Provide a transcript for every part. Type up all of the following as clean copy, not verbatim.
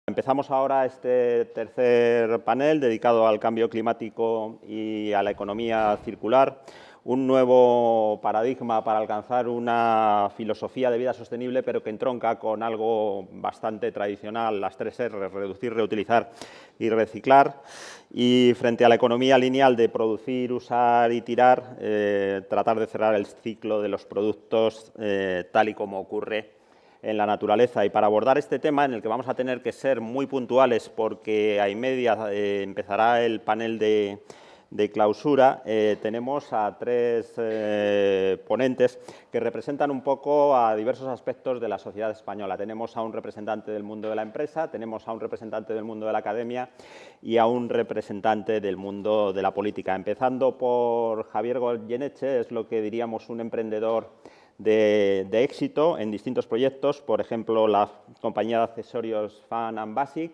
Empezamos ahora este tercer panel dedicado al cambio climático y a la economía circular, un nuevo paradigma para alcanzar una filosofía de vida sostenible, pero que entronca con algo bastante tradicional, las 3 R, reducir, reutilizar y reciclar. Y frente a la economía lineal de producir, usar y tirar, tratar de cerrar el ciclo de los productos tal y como ocurre en la naturaleza. Y para abordar este tema, en el que vamos a tener que ser muy puntuales porque a y media empezará el panel de clausura, tenemos a 3 ponentes que representan un poco a diversos aspectos de la sociedad española. Tenemos a un representante del mundo de la empresa, tenemos a un representante del mundo de la academia y a un representante del mundo de la política. Empezando por Javier Goyeneche, es lo que diríamos un emprendedor de éxito en distintos proyectos, por ejemplo, la compañía de accesorios Fan and Basic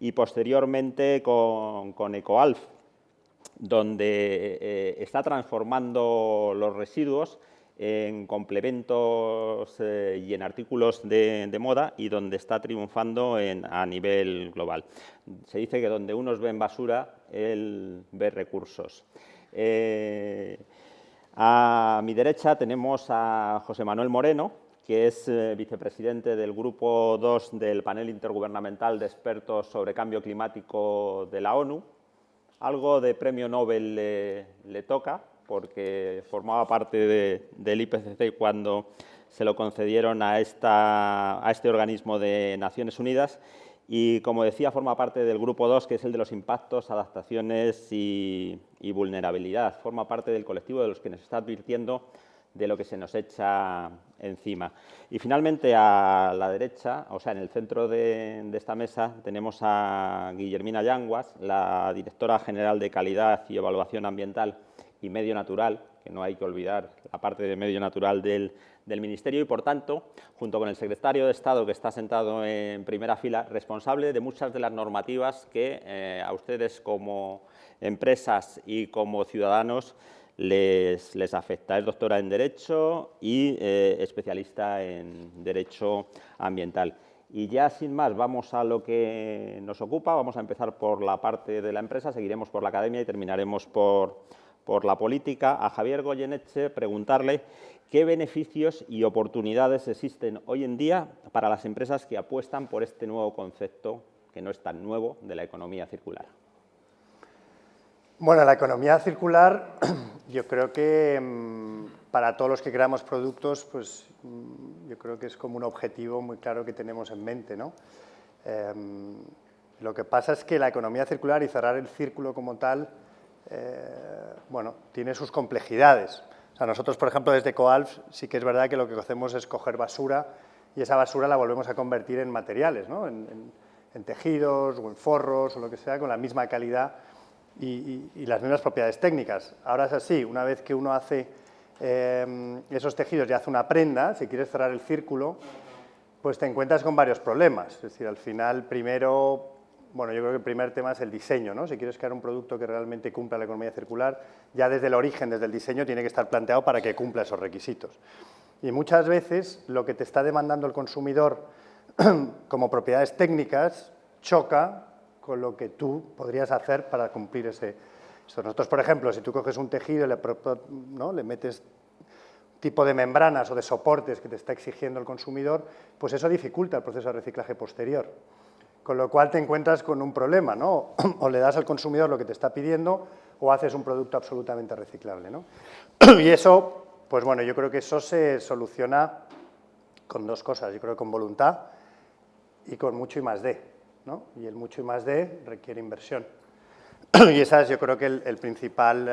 y posteriormente con EcoAlf, donde está transformando los residuos en complementos y en artículos de moda y donde está triunfando a nivel global. Se dice que donde unos ven basura, él ve recursos. A mi derecha tenemos a José Manuel Moreno, que es vicepresidente del Grupo 2 del Panel Intergubernamental de Expertos sobre Cambio Climático de la ONU. Algo de premio Nobel le toca, porque formaba parte del IPCC cuando se lo concedieron a este organismo de Naciones Unidas. Y, como decía, forma parte del Grupo 2, que es el de los impactos, adaptaciones y vulnerabilidad. Forma parte del colectivo de los que nos está advirtiendo de lo que se nos echa encima. Y, finalmente, a la derecha, o sea, en el centro de esta mesa, tenemos a Guillermina Yanguas, la directora general de Calidad y Evaluación Ambiental y Medio Natural, que no hay que olvidar la parte de medio natural del Ministerio y, por tanto, junto con el secretario de Estado, que está sentado en primera fila, responsable de muchas de las normativas que a ustedes como empresas y como ciudadanos les afecta. Es doctora en Derecho y especialista en Derecho Ambiental. Y ya sin más, vamos a lo que nos ocupa. Vamos a empezar por la parte de la empresa, seguiremos por la academia y terminaremos por la política. A Javier Goyeneche preguntarle qué beneficios y oportunidades existen hoy en día para las empresas que apuestan por este nuevo concepto, que no es tan nuevo, de la economía circular. Bueno, la economía circular, yo creo que para todos los que creamos productos, pues yo creo que es como un objetivo muy claro que tenemos en mente, ¿no? Lo que pasa es que la economía circular y cerrar el círculo como tal, bueno, tiene sus complejidades. O sea, nosotros, por ejemplo, desde EcoAlf sí que es verdad que lo que hacemos es coger basura y esa basura la volvemos a convertir en materiales, ¿no? En tejidos o en forros o lo que sea, con la misma calidad y las mismas propiedades técnicas. Ahora es así, una vez que uno hace esos tejidos y hace una prenda, si quieres cerrar el círculo, pues te encuentras con varios problemas. Es decir, al final, primero, bueno, yo creo que el primer tema es el diseño, ¿no? Si quieres crear un producto que realmente cumpla la economía circular, ya desde el origen, desde el diseño, tiene que estar planteado para que cumpla esos requisitos. Y muchas veces lo que te está demandando el consumidor como propiedades técnicas choca con lo que tú podrías hacer para cumplir esto. Nosotros, por ejemplo, si tú coges un tejido y ¿no? le metes tipo de membranas o de soportes que te está exigiendo el consumidor, pues eso dificulta el proceso de reciclaje posterior. Con lo cual te encuentras con un problema, ¿no? O le das al consumidor lo que te está pidiendo o haces un producto absolutamente reciclable, ¿no? Y eso, pues bueno, yo creo que eso se soluciona con 2 cosas. Yo creo que con voluntad y con mucho I+D, ¿no? Y el mucho I+D requiere inversión. Y ese es, yo creo que el principal,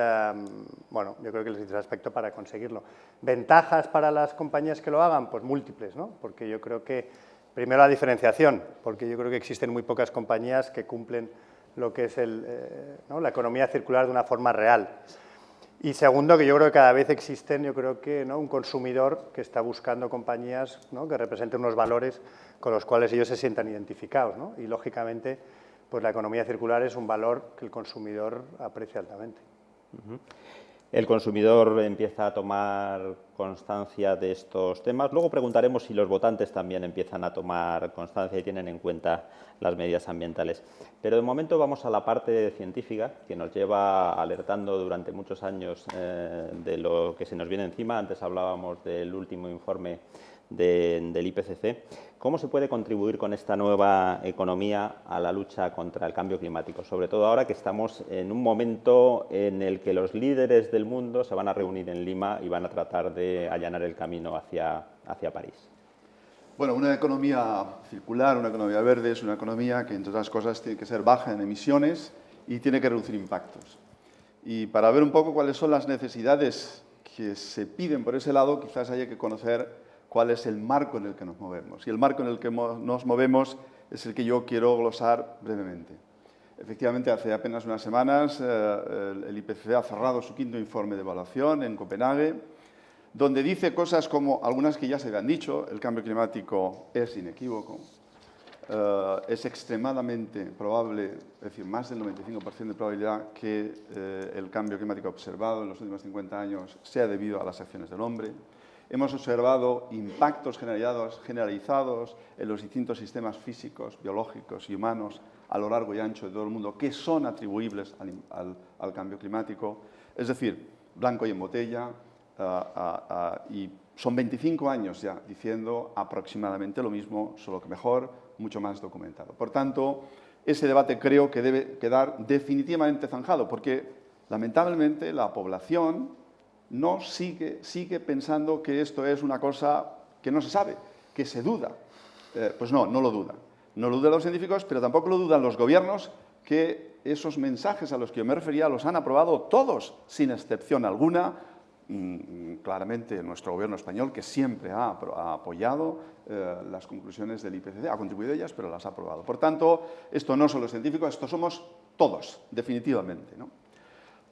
bueno, yo creo que el principal aspecto para conseguirlo. ¿Ventajas para las compañías que lo hagan? Pues múltiples, ¿no? Porque yo creo que, primero, la diferenciación, porque yo creo que existen muy pocas compañías que cumplen lo que es ¿no? la economía circular de una forma real. Y segundo, que yo creo que cada vez existen, yo creo que, ¿no? un consumidor que está buscando compañías, ¿no? que representen unos valores con los cuales ellos se sientan identificados, ¿no? Y, lógicamente, pues la economía circular es un valor que el consumidor aprecia altamente. El consumidor empieza a tomar constancia de estos temas. Luego preguntaremos si los votantes también empiezan a tomar constancia y tienen en cuenta las medidas ambientales. Pero de momento vamos a la parte científica, que nos lleva alertando durante muchos años de lo que se nos viene encima. Antes hablábamos del último informe del IPCC. ¿Cómo se puede contribuir con esta nueva economía a la lucha contra el cambio climático? Sobre todo ahora que estamos en un momento en el que los líderes del mundo se van a reunir en Lima y van a tratar de allanar el camino hacia París. Bueno, una economía circular, una economía verde, es una economía que, entre otras cosas, tiene que ser baja en emisiones y tiene que reducir impactos. Y para ver un poco cuáles son las necesidades que se piden por ese lado, quizás haya que conocer cuál es el marco en el que nos movemos. Y el marco en el que nos movemos es el que yo quiero glosar brevemente. Efectivamente, hace apenas unas semanas el IPCC ha cerrado su 5º informe de evaluación en Copenhague, donde dice cosas como algunas que ya se habían dicho: el cambio climático es inequívoco, es extremadamente probable, es decir, más del 95% de probabilidad que el cambio climático observado en los últimos 50 años sea debido a las acciones del hombre. Hemos observado impactos generalizados en los distintos sistemas físicos, biológicos y humanos a lo largo y ancho de todo el mundo que son atribuibles al cambio climático. Es decir, blanco y en botella, y son 25 años ya diciendo aproximadamente lo mismo, solo que mejor, mucho más documentado. Por tanto, ese debate creo que debe quedar definitivamente zanjado, porque lamentablemente la población no sigue pensando que esto es una cosa que no se sabe, que se duda. Pues no lo dudan. No lo dudan los científicos, pero tampoco lo dudan los gobiernos, que esos mensajes a los que yo me refería los han aprobado todos, sin excepción alguna. Claramente nuestro gobierno español, que siempre ha apoyado las conclusiones del IPCC, ha contribuido a ellas, pero las ha aprobado. Por tanto, esto no son los científicos, esto somos todos, definitivamente, ¿no?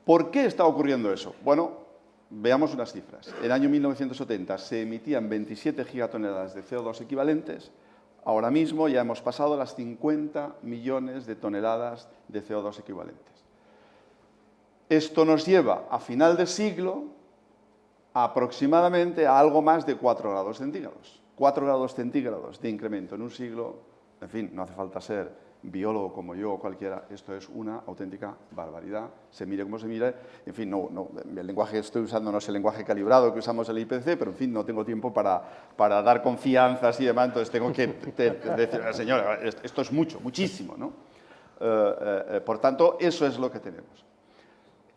¿Por qué está ocurriendo eso? Bueno, veamos unas cifras. En el año 1970 se emitían 27 gigatoneladas de CO2 equivalentes. Ahora mismo ya hemos pasado las 50 millones de toneladas de CO2 equivalentes. Esto nos lleva a final de siglo aproximadamente a algo más de 4 grados centígrados. 4 grados centígrados de incremento en un siglo, en fin, no hace falta ser biólogo como yo o cualquiera, esto es una auténtica barbaridad. Se mire como se mire, en fin, el lenguaje que estoy usando no es el lenguaje calibrado que usamos en el IPCC, pero en fin, no tengo tiempo para dar confianzas y demás, entonces tengo que decir, señora, esto es muchísimo, ¿no? Por tanto, eso es lo que tenemos.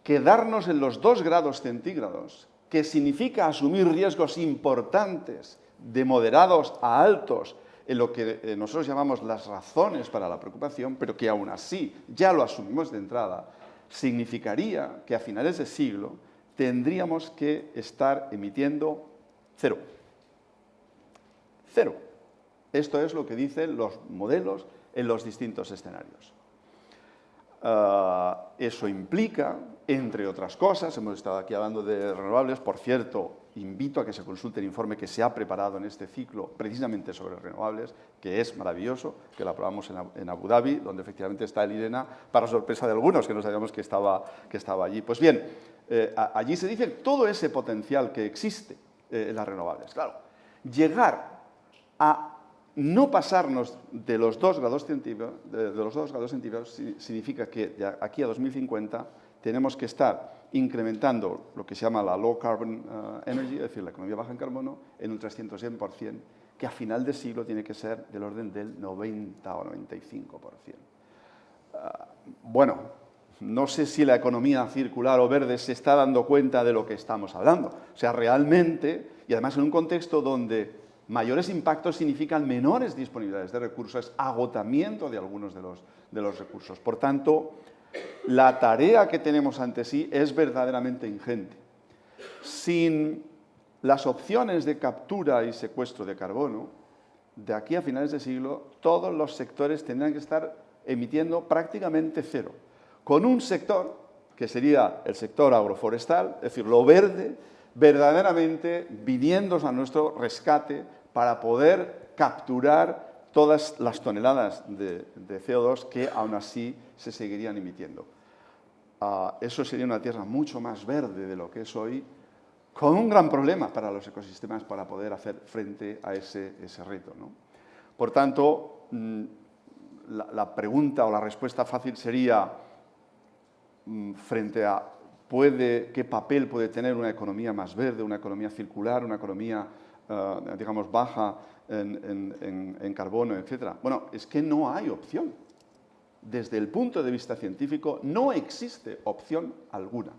Quedarnos en los 2 grados centígrados, que significa asumir riesgos importantes, de moderados a altos, en lo que nosotros llamamos las razones para la preocupación, pero que aún así ya lo asumimos de entrada, significaría que a finales de siglo tendríamos que estar emitiendo cero. Cero. Esto es lo que dicen los modelos en los distintos escenarios. Eso implica, entre otras cosas, hemos estado aquí hablando de renovables, por cierto, invito a que se consulte el informe que se ha preparado en este ciclo precisamente sobre renovables, que es maravilloso, que lo aprobamos en Abu Dhabi, donde efectivamente está el IRENA, para sorpresa de algunos que no sabíamos que estaba allí. Pues bien, allí se dice todo ese potencial que existe en las renovables. Claro, llegar a no pasarnos de los 2 grados centígrados significa que de aquí a 2050 tenemos que estar incrementando lo que se llama la low carbon energy, es decir, la economía baja en carbono, en un 300%, que a final de siglo tiene que ser del orden del 90 o 95%. Bueno, no sé si la economía circular o verde se está dando cuenta de lo que estamos hablando. O sea, realmente, y además en un contexto donde mayores impactos significan menores disponibilidades de recursos, agotamiento de algunos de los recursos. Por tanto, la tarea que tenemos ante sí es verdaderamente ingente. Sin las opciones de captura y secuestro de carbono, de aquí a finales de siglo, todos los sectores tendrán que estar emitiendo prácticamente cero, con un sector, que sería el sector agroforestal, es decir, lo verde, verdaderamente viniendo a nuestro rescate para poder capturar todas las toneladas de CO2 que aún así se seguirían emitiendo. Eso sería una tierra mucho más verde de lo que es hoy, con un gran problema para los ecosistemas para poder hacer frente a ese reto, ¿no? Por tanto, la pregunta o la respuesta fácil sería, frente a qué papel puede tener una economía más verde, una economía circular, una economía, digamos, baja en carbono, etc. Bueno, es que no hay opción. Desde el punto de vista científico no existe opción alguna,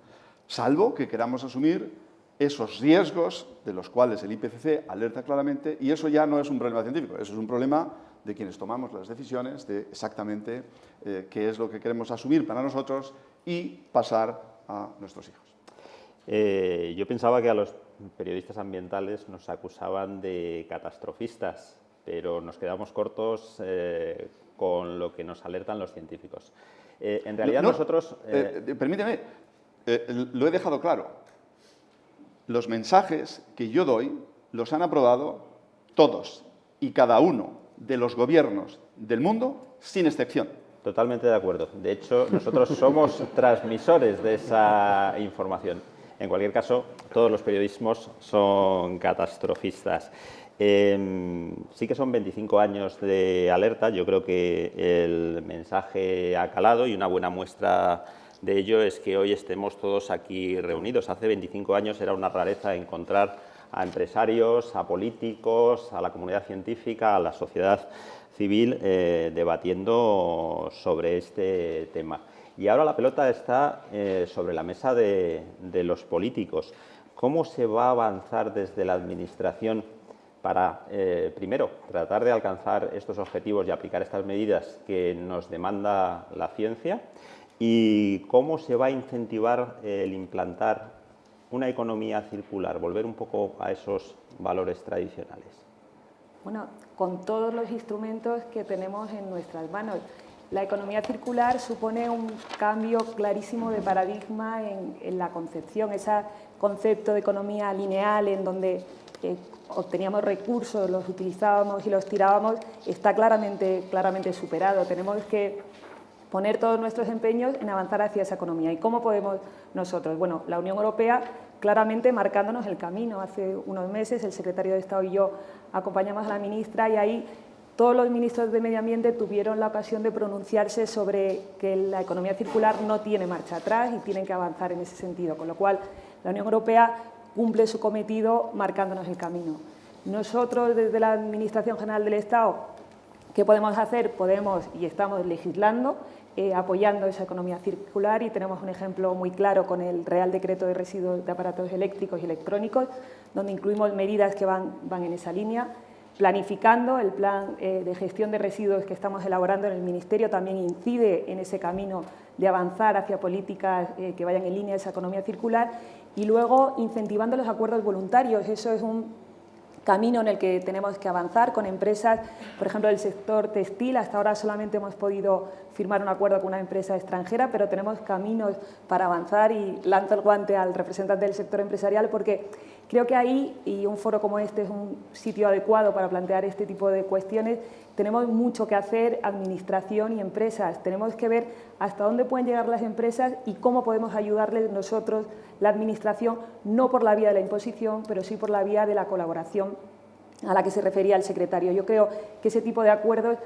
salvo que queramos asumir esos riesgos de los cuales el IPCC alerta claramente, y eso ya no es un problema científico, eso es un problema de quienes tomamos las decisiones de exactamente qué es lo que queremos asumir para nosotros y pasar a nuestros hijos. Yo pensaba que a los periodistas ambientales nos acusaban de catastrofistas, pero nos quedamos cortos con lo que nos alertan los científicos. En realidad nosotros... Permíteme, lo he dejado claro. Los mensajes que yo doy los han aprobado todos y cada uno de los gobiernos del mundo, sin excepción. Totalmente de acuerdo. De hecho, nosotros somos transmisores de esa información. En cualquier caso, todos los periodismos son catastrofistas. Sí que son 25 años de alerta. Yo creo que el mensaje ha calado y una buena muestra de ello es que hoy estemos todos aquí reunidos. Hace 25 años era una rareza encontrar a empresarios, a políticos, a la comunidad científica, a la sociedad civil debatiendo sobre este tema. Y ahora la pelota está sobre la mesa de los políticos. ¿Cómo se va a avanzar desde la Administración para, primero, tratar de alcanzar estos objetivos y aplicar estas medidas que nos demanda la ciencia? ¿Y cómo se va a incentivar el implantar una economía circular, volver un poco a esos valores tradicionales? Bueno, con todos los instrumentos que tenemos en nuestras manos. La economía circular supone un cambio clarísimo de paradigma en la concepción, ese concepto de economía lineal en donde obteníamos recursos, los utilizábamos y los tirábamos, está claramente superado. Tenemos que poner todos nuestros empeños en avanzar hacia esa economía. ¿Y cómo podemos nosotros? Bueno, la Unión Europea claramente marcándonos el camino. Hace unos meses el secretario de Estado y yo acompañamos a la ministra y ahí todos los ministros de Medio Ambiente tuvieron la ocasión de pronunciarse sobre que la economía circular no tiene marcha atrás y tienen que avanzar en ese sentido, con lo cual la Unión Europea cumple su cometido marcándonos el camino. Nosotros, desde la Administración General del Estado, ¿qué podemos hacer? Podemos y estamos legislando, apoyando esa economía circular y tenemos un ejemplo muy claro con el Real Decreto de Residuos de Aparatos Eléctricos y Electrónicos, donde incluimos medidas que van en esa línea. Planificando, el plan de gestión de residuos que estamos elaborando en el Ministerio también incide en ese camino de avanzar hacia políticas que vayan en línea de esa economía circular y luego incentivando los acuerdos voluntarios. Eso es un camino en el que tenemos que avanzar con empresas, por ejemplo, del sector textil. Hasta ahora solamente hemos podido firmar un acuerdo con una empresa extranjera, pero tenemos caminos para avanzar y lanzo el guante al representante del sector empresarial porque creo que ahí, y un foro como este es un sitio adecuado para plantear este tipo de cuestiones, tenemos mucho que hacer, administración y empresas. Tenemos que ver hasta dónde pueden llegar las empresas y cómo podemos ayudarles nosotros, la administración, no por la vía de la imposición, pero sí por la vía de la colaboración a la que se refería el secretario. Yo creo que ese tipo de acuerdos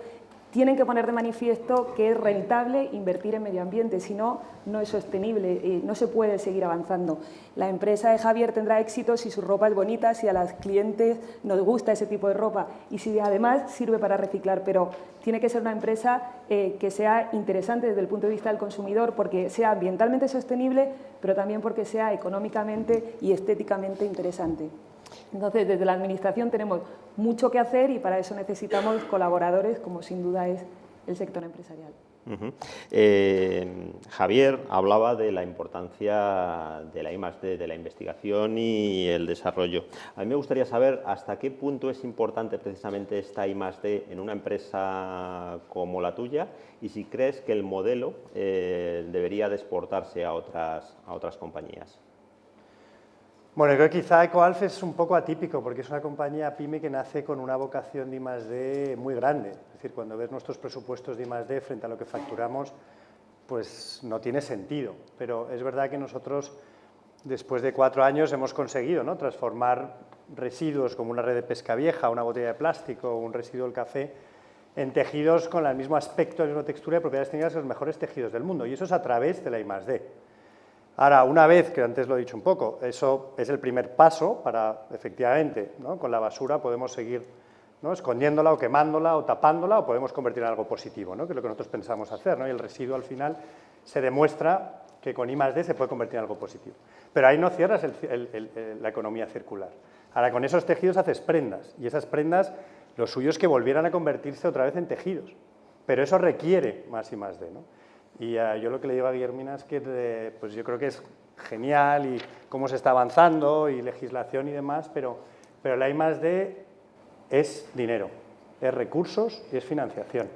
tienen que poner de manifiesto que es rentable invertir en medio ambiente, si no, no es sostenible, no se puede seguir avanzando. La empresa de Javier tendrá éxito si su ropa es bonita, si a los clientes nos gusta ese tipo de ropa y si además sirve para reciclar, pero tiene que ser una empresa que sea interesante desde el punto de vista del consumidor porque sea ambientalmente sostenible, pero también porque sea económicamente y estéticamente interesante. Entonces, desde la Administración tenemos mucho que hacer y para eso necesitamos colaboradores, como sin duda es el sector empresarial. Javier hablaba de la importancia de la I+D, de la investigación y el desarrollo. A mí me gustaría saber hasta qué punto es importante precisamente esta I+D en una empresa como la tuya y si crees que el modelo debería de exportarse a otras compañías. Bueno, creo que quizá EcoAlf es un poco atípico porque es una compañía PYME que nace con una vocación de I+D muy grande. Es decir, cuando ves nuestros presupuestos de I+D frente a lo que facturamos, pues no tiene sentido. Pero es verdad que nosotros después de 4 años hemos conseguido, ¿no?, transformar residuos como una red de pesca vieja, una botella de plástico o un residuo del café en tejidos con el mismo aspecto, la misma textura y propiedades técnicas que los mejores tejidos del mundo. Y eso es a través de la I+D. Ahora, una vez, que antes lo he dicho un poco, eso es el primer paso para, efectivamente, ¿no?, con la basura podemos seguir, ¿no?, escondiéndola o quemándola o tapándola, o podemos convertirla en algo positivo, ¿no?, que es lo que nosotros pensamos hacer, ¿no? Y el residuo al final se demuestra que con I+D se puede convertir en algo positivo. Pero ahí no cierras la economía circular. Ahora, con esos tejidos haces prendas, y esas prendas, lo suyo es que volvieran a convertirse otra vez en tejidos. Pero eso requiere más I+D, ¿no? Y yo lo que le digo a Guillermina es que pues yo creo que es genial y cómo se está avanzando y legislación y demás, pero la I+D es dinero, es recursos y es financiación.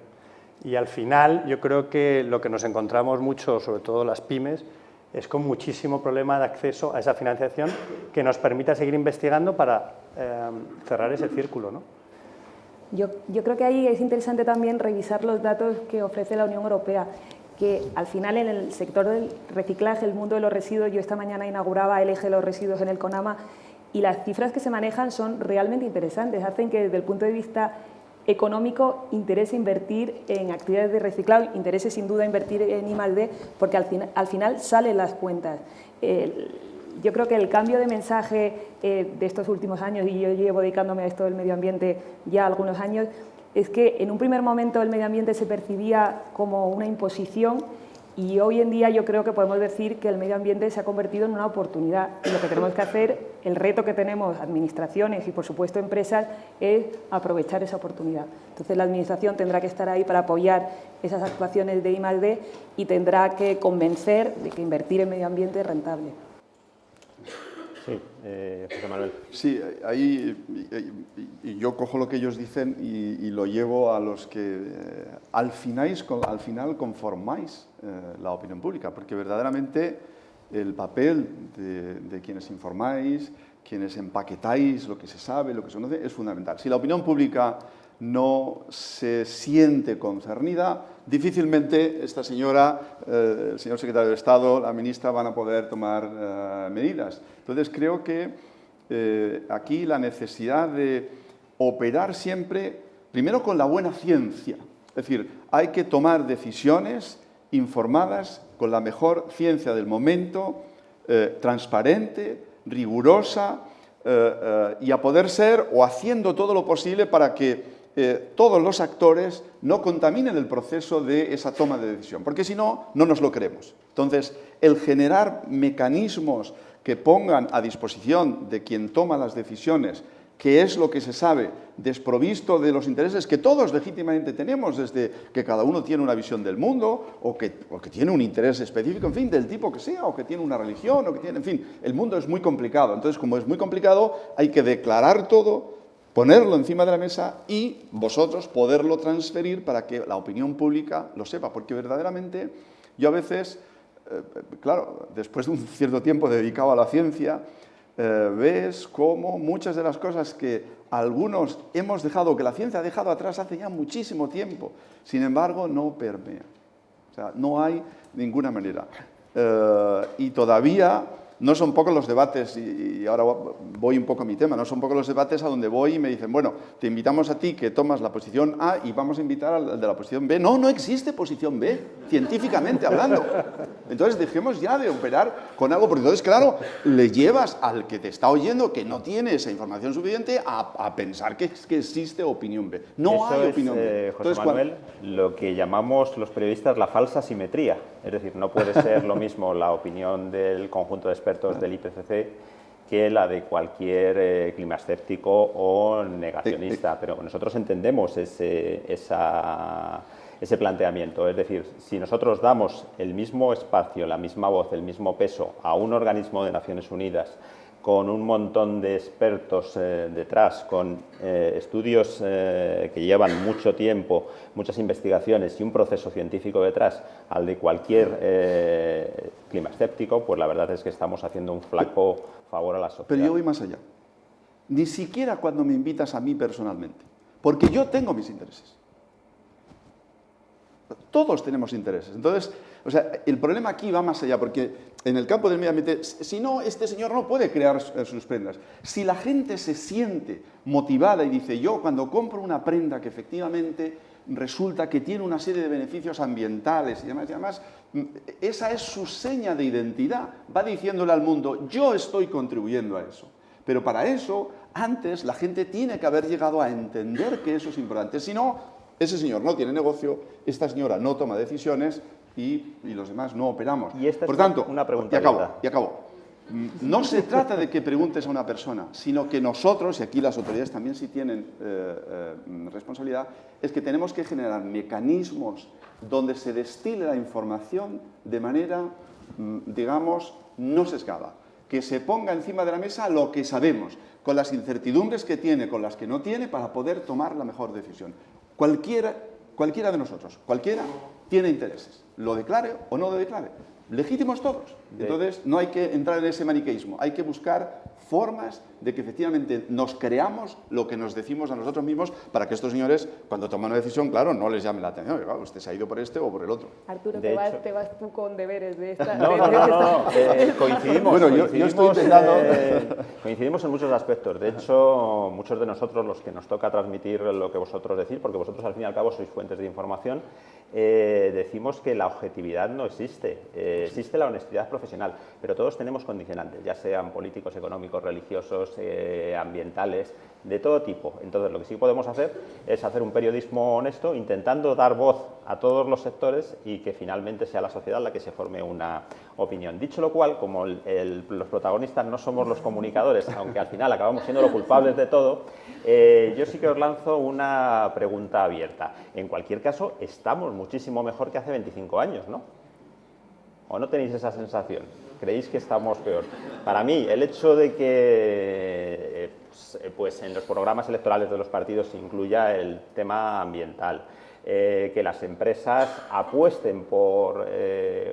Y al final yo creo que lo que nos encontramos mucho, sobre todo las pymes, es con muchísimo problema de acceso a esa financiación que nos permita seguir investigando para cerrar ese círculo, ¿no? Yo creo que ahí es interesante también revisar los datos que ofrece la Unión Europea, que al final en el sector del reciclaje, el mundo de los residuos, yo esta mañana inauguraba el eje de los residuos en el CONAMA y las cifras que se manejan son realmente interesantes, hacen que desde el punto de vista económico interese invertir en actividades de reciclado, interese sin duda invertir en I+D, porque al final salen las cuentas. Yo creo que el cambio de mensaje de estos últimos años, y yo llevo dedicándome a esto del medio ambiente ya algunos años, es que en un primer momento el medio ambiente se percibía como una imposición y hoy en día yo creo que podemos decir que el medio ambiente se ha convertido en una oportunidad y lo que tenemos que hacer, el reto que tenemos administraciones y por supuesto empresas es aprovechar esa oportunidad. Entonces la administración tendrá que estar ahí para apoyar esas actuaciones de I+D y tendrá que convencer de que invertir en medio ambiente es rentable. Sí, José Manuel. Sí, ahí y yo cojo lo que ellos dicen y lo llevo a los que al final conformáis la opinión pública, porque verdaderamente el papel de quienes informáis, quienes empaquetáis lo que se sabe, lo que se conoce, es fundamental. Si la opinión pública no se siente concernida, difícilmente esta señora, el señor secretario de Estado, la ministra van a poder tomar medidas. Entonces creo que aquí la necesidad de operar siempre, primero con la buena ciencia, es decir, hay que tomar decisiones informadas con la mejor ciencia del momento, transparente, rigurosa y a poder ser o haciendo todo lo posible para que todos los actores no contaminen el proceso de esa toma de decisión, porque si no, no nos lo creemos. Entonces, el generar mecanismos que pongan a disposición de quien toma las decisiones qué es lo que se sabe, desprovisto de los intereses que todos legítimamente tenemos, desde que cada uno tiene una visión del mundo, o que tiene un interés específico, en fin, del tipo que sea, o que tiene una religión, o que tiene, en fin, el mundo es muy complicado. Entonces, como es muy complicado, hay que declarar todo, ponerlo encima de la mesa y vosotros poderlo transferir para que la opinión pública lo sepa, porque verdaderamente yo a veces, claro, después de un cierto tiempo dedicado a la ciencia, ves cómo muchas de las cosas que algunos hemos dejado, que la ciencia ha dejado atrás hace ya muchísimo tiempo, sin embargo no permea. O sea, no hay ninguna manera. Y todavía no son pocos los debates, y ahora voy un poco a mi tema, no son pocos los debates a donde voy y me dicen, bueno, te invitamos a ti que tomas la posición A y vamos a invitar al de la posición B. No, no existe posición B, científicamente hablando. Entonces dejemos ya de operar con algo, porque entonces, claro, le llevas al que te está oyendo, que no tiene esa información suficiente, a pensar que existe opinión B. No Eso hay es, opinión B. José Entonces, Manuel, lo que llamamos los periodistas la falsa simetría. Es decir, no puede ser lo mismo la opinión del conjunto de expertos del IPCC que la de cualquier climaescéptico o negacionista. Pero nosotros entendemos ese planteamiento. Es decir, si nosotros damos el mismo espacio, la misma voz, el mismo peso a un organismo de Naciones Unidas con un montón de expertos detrás, con estudios que llevan mucho tiempo, muchas investigaciones y un proceso científico detrás, al de cualquier climaescéptico, pues la verdad es que estamos haciendo un flaco favor a la sociedad. Pero yo voy más allá. Ni siquiera cuando me invitas a mí personalmente, porque yo tengo mis intereses. Todos tenemos intereses. Entonces, o sea, el problema aquí va más allá, porque en el campo del medio ambiente, si no, este señor no puede crear sus prendas. Si la gente se siente motivada y dice, yo cuando compro una prenda que efectivamente resulta que tiene una serie de beneficios ambientales y demás, esa es su seña de identidad, va diciéndole al mundo, yo estoy contribuyendo a eso. Pero para eso, antes la gente tiene que haber llegado a entender que eso es importante. Si no, ese señor no tiene negocio, esta señora no toma decisiones y los demás no operamos. Y esta Por es tanto, una pregunta. y acabo. No se trata de que preguntes a una persona, sino que nosotros, y aquí las autoridades también sí tienen responsabilidad, es que tenemos que generar mecanismos donde se destile la información de manera, digamos, no sesgada. Que se ponga encima de la mesa lo que sabemos, con las incertidumbres que tiene, con las que no tiene, para poder tomar la mejor decisión. Cualquiera de nosotros, cualquiera, tiene intereses, lo declare o no lo declare. Legítimos todos. Entonces, no hay que entrar en ese maniqueísmo, hay que buscar formas de que efectivamente nos creamos lo que nos decimos a nosotros mismos para que estos señores, cuando toman una decisión, claro, no les llame la atención. Claro, usted se ha ido por este o por el otro. Arturo, te vas tú con deberes de esta... No, coincidimos. Bueno, yo estoy intentando... Coincidimos en muchos aspectos. De hecho, muchos de nosotros, los que nos toca transmitir lo que vosotros decís, porque vosotros al fin y al cabo sois fuentes de información, decimos que la objetividad no existe. Existe la honestidad profesional, pero todos tenemos condicionantes, ya sean políticos, económicos, religiosos, ambientales, de todo tipo. Entonces, lo que sí podemos hacer es hacer un periodismo honesto, intentando dar voz a todos los sectores y que finalmente sea la sociedad la que se forme una opinión. Dicho lo cual, como los protagonistas no somos los comunicadores, aunque al final acabamos siendo los culpables de todo, yo sí que os lanzo una pregunta abierta. En cualquier caso, estamos muchísimo mejor que hace 25 años, ¿no? ¿O no tenéis esa sensación? ¿Creéis que estamos peor? Para mí, el hecho de que pues en los programas electorales de los partidos se incluya el tema ambiental, que las empresas apuesten por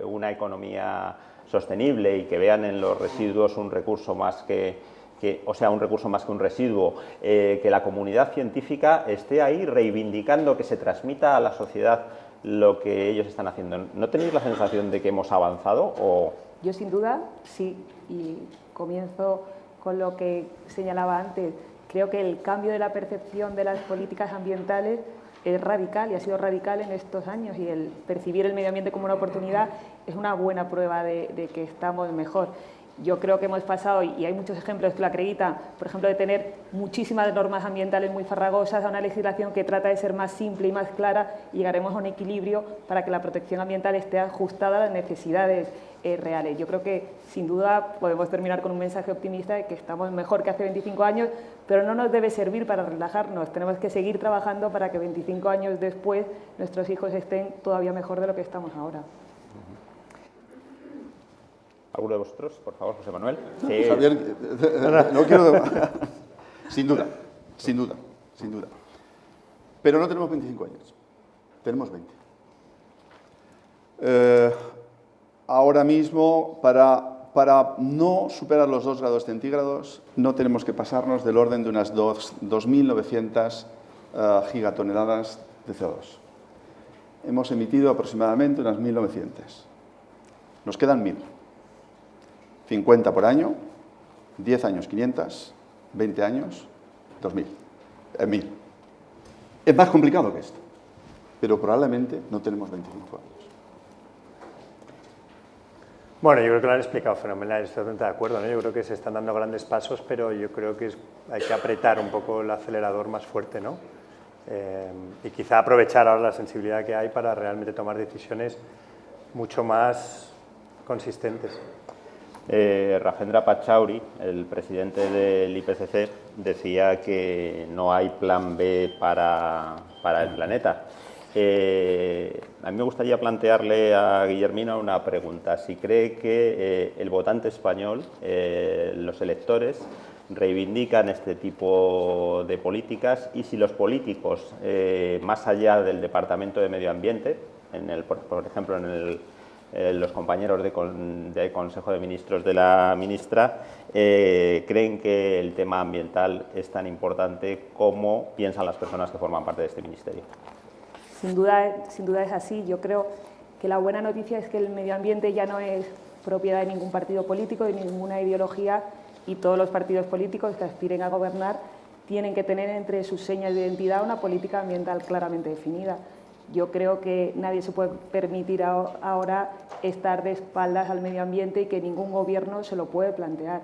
una economía sostenible y que vean en los residuos un recurso más que un residuo, que la comunidad científica esté ahí reivindicando que se transmita a la sociedad lo que ellos están haciendo. ¿No tenéis la sensación de que hemos avanzado? O... Yo sin duda sí, y comienzo con lo que señalaba antes. Creo que el cambio de la percepción de las políticas ambientales es radical y ha sido radical en estos años, y el percibir el medio ambiente como una oportunidad es una buena prueba de que estamos mejor. Yo creo que hemos pasado, y hay muchos ejemplos que lo acreditan, por ejemplo, de tener muchísimas normas ambientales muy farragosas a una legislación que trata de ser más simple y más clara, y llegaremos a un equilibrio para que la protección ambiental esté ajustada a las necesidades reales. Yo creo que, sin duda, podemos terminar con un mensaje optimista de que estamos mejor que hace 25 años, pero no nos debe servir para relajarnos. Tenemos que seguir trabajando para que 25 años después nuestros hijos estén todavía mejor de lo que estamos ahora. ¿Alguno de vosotros, por favor, José Manuel? Sí. Javier, no quiero... Sin duda, sin duda, sin duda. Pero no tenemos 25 años, tenemos 20. Ahora mismo, para no superar los 2 grados centígrados, no tenemos que pasarnos del orden de unas 2.900 gigatoneladas de CO2. Hemos emitido aproximadamente unas 1.900. Nos quedan 1.000. 50 por año, 10 años 500, 20 años 2.000, 1.000. Es más complicado que esto, pero probablemente no tenemos 25 años. Bueno, yo creo que lo han explicado fenomenal, estoy totalmente de acuerdo, ¿no? Yo creo que se están dando grandes pasos, pero yo creo que hay que apretar un poco el acelerador más fuerte, ¿no? Y quizá aprovechar ahora la sensibilidad que hay para realmente tomar decisiones mucho más consistentes. Rajendra Pachauri, el presidente del IPCC, decía que no hay plan B para el planeta. A mí me gustaría plantearle a Guillermina una pregunta. Si cree que el votante español, los electores, reivindican este tipo de políticas, y si los políticos, más allá del Departamento de Medio Ambiente, por ejemplo en los compañeros de Consejo de Ministros de la ministra, creen que el tema ambiental es tan importante como piensan las personas que forman parte de este ministerio. sin duda es así. Yo creo que la buena noticia es que el medio ambiente ya no es propiedad de ningún partido político, de ninguna ideología, y todos los partidos políticos que aspiren a gobernar tienen que tener entre sus señas de identidad una política ambiental claramente definida. Yo creo que nadie se puede permitir ahora estar de espaldas al medio ambiente y que ningún gobierno se lo puede plantear.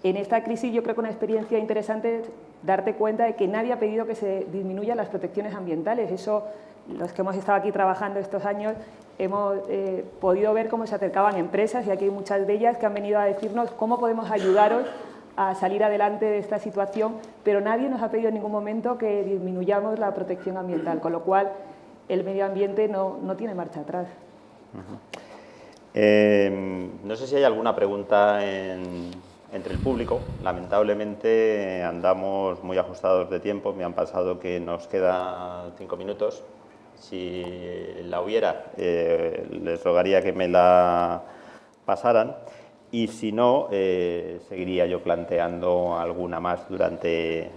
En esta crisis yo creo que una experiencia interesante es darte cuenta de que nadie ha pedido que se disminuyan las protecciones ambientales. Eso, los que hemos estado aquí trabajando estos años, hemos podido ver cómo se acercaban empresas, y aquí hay muchas de ellas que han venido a decirnos cómo podemos ayudaros a salir adelante de esta situación, pero nadie nos ha pedido en ningún momento que disminuyamos la protección ambiental, con lo cual el medio ambiente no tiene marcha atrás. No sé si hay alguna pregunta entre el público. Lamentablemente andamos muy ajustados de tiempo, me han pasado que nos quedan 5 minutos. Si la hubiera, les rogaría que me la pasaran, y si no, seguiría yo planteando alguna más durante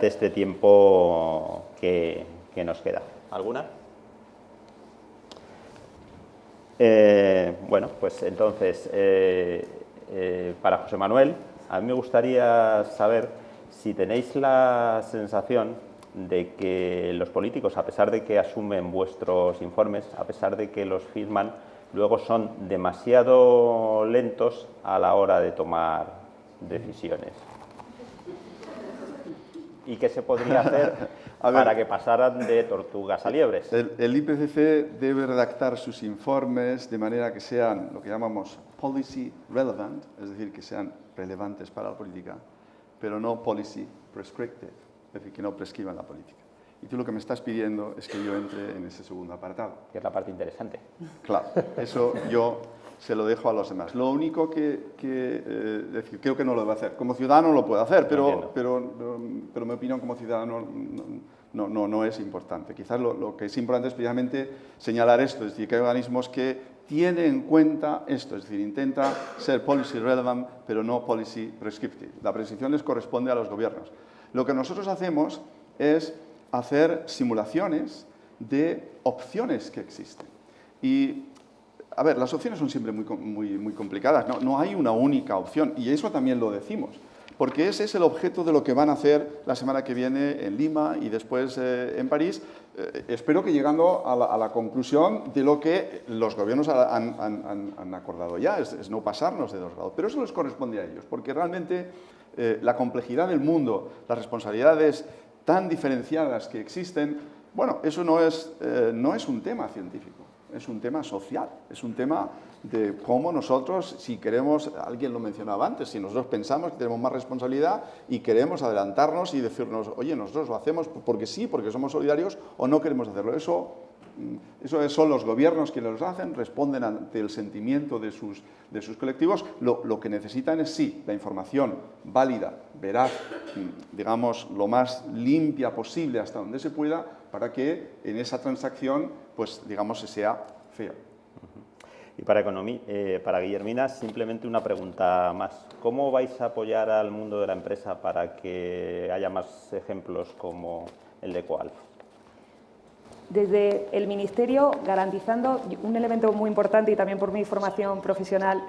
este tiempo que nos queda. ¿Alguna? Bueno, pues entonces, para José Manuel, a mí me gustaría saber si tenéis la sensación de que los políticos, a pesar de que asumen vuestros informes, a pesar de que los firman, luego son demasiado lentos a la hora de tomar decisiones. ¿Y qué se podría hacer para que pasaran de tortugas a liebres? El IPCC debe redactar sus informes de manera que sean lo que llamamos policy relevant, es decir, que sean relevantes para la política, pero no policy prescriptive, es decir, que no prescriban la política. Y tú lo que me estás pidiendo es que yo entre en ese segundo apartado. Que es la parte interesante. Claro, eso yo se lo dejo a los demás. Lo único que decir, creo que no lo debe hacer. Como ciudadano lo puede hacer, pero mi opinión como ciudadano no es importante. Quizás lo que es importante es precisamente señalar esto, es decir, que hay organismos que tienen en cuenta esto, es decir, intenta ser policy relevant, pero no policy prescriptive. La prescripción les corresponde a los gobiernos. Lo que nosotros hacemos es hacer simulaciones de opciones que existen. Y, a ver, las opciones son siempre muy complicadas, no hay una única opción, y eso también lo decimos, porque ese es el objeto de lo que van a hacer la semana que viene en Lima y después en París. Espero que llegando a la conclusión de lo que los gobiernos han acordado ya, es no pasarnos de 2 grados, pero eso les corresponde a ellos, porque realmente la complejidad del mundo, las responsabilidades tan diferenciadas que existen, bueno, eso no es un tema científico, es un tema social, es un tema de cómo nosotros, si queremos, alguien lo mencionaba antes, si nosotros pensamos que tenemos más responsabilidad y queremos adelantarnos y decirnos, oye, nosotros lo hacemos porque sí, porque somos solidarios, o no queremos hacerlo. Eso son los gobiernos quienes lo hacen, responden ante el sentimiento de sus colectivos. Lo que necesitan es, sí, la información válida, veraz, digamos, lo más limpia posible hasta donde se pueda, para que en esa transacción, pues, digamos, sea fea. Y para Guillermina, simplemente una pregunta más. ¿Cómo vais a apoyar al mundo de la empresa para que haya más ejemplos como el de Coalf? Desde el Ministerio, garantizando un elemento muy importante, y también por mi formación profesional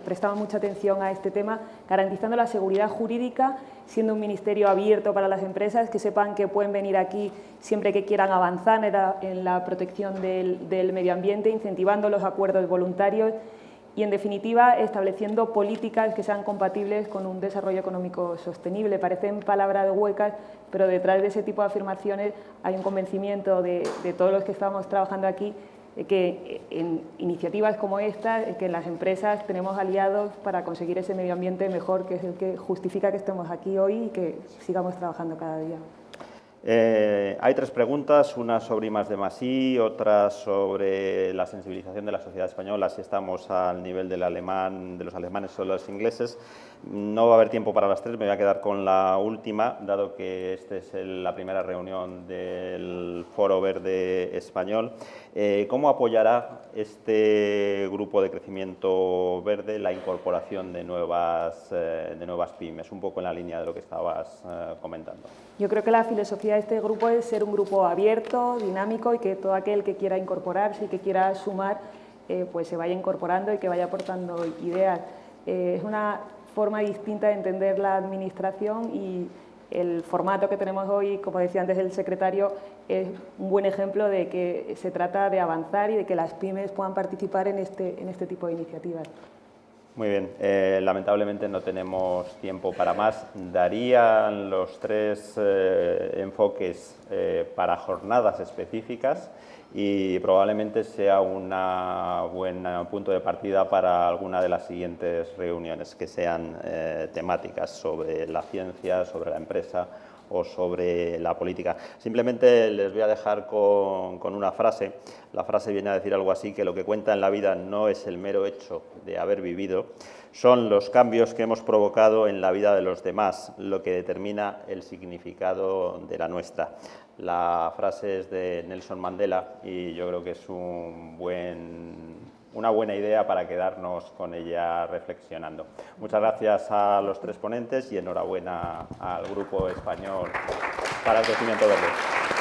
prestamos mucha atención a este tema, garantizando la seguridad jurídica, siendo un ministerio abierto para las empresas, que sepan que pueden venir aquí siempre que quieran avanzar en la protección del medio ambiente, incentivando los acuerdos voluntarios y, en definitiva, estableciendo políticas que sean compatibles con un desarrollo económico sostenible. Parecen palabras huecas, pero detrás de ese tipo de afirmaciones hay un convencimiento de todos los que estamos trabajando aquí, que en iniciativas como esta, que en las empresas tenemos aliados para conseguir ese medio ambiente mejor, que es el que justifica que estemos aquí hoy y que sigamos trabajando cada día. Hay 3 preguntas, una sobre I+D+I, otra sobre la sensibilización de la sociedad española, si estamos al nivel del alemán, de los alemanes o los ingleses. No va a haber tiempo para las 3, me voy a quedar con la última, dado que esta es la primera reunión del Foro Verde Español. ¿Cómo apoyará este grupo de crecimiento verde la incorporación de nuevas pymes? Un poco en la línea de lo que estabas comentando. Yo creo que la filosofía de este grupo es ser un grupo abierto, dinámico, y que todo aquel que quiera incorporarse y que quiera sumar, pues se vaya incorporando y que vaya aportando ideas. Es una forma distinta de entender la administración, y el formato que tenemos hoy, como decía antes el secretario, es un buen ejemplo de que se trata de avanzar y de que las pymes puedan participar en este tipo de iniciativas. Muy bien, lamentablemente no tenemos tiempo para más. Darían los 3 enfoques para jornadas específicas y probablemente sea un buen punto de partida para alguna de las siguientes reuniones que sean temáticas sobre la ciencia, sobre la empresa o sobre la política. Simplemente les voy a dejar con una frase. La frase viene a decir algo así, que lo que cuenta en la vida no es el mero hecho de haber vivido, son los cambios que hemos provocado en la vida de los demás lo que determina el significado de la nuestra. La frase es de Nelson Mandela y yo creo que es una buena idea para quedarnos con ella reflexionando. Muchas gracias a los 3 ponentes y enhorabuena al Grupo Español para el Crecimiento Verde.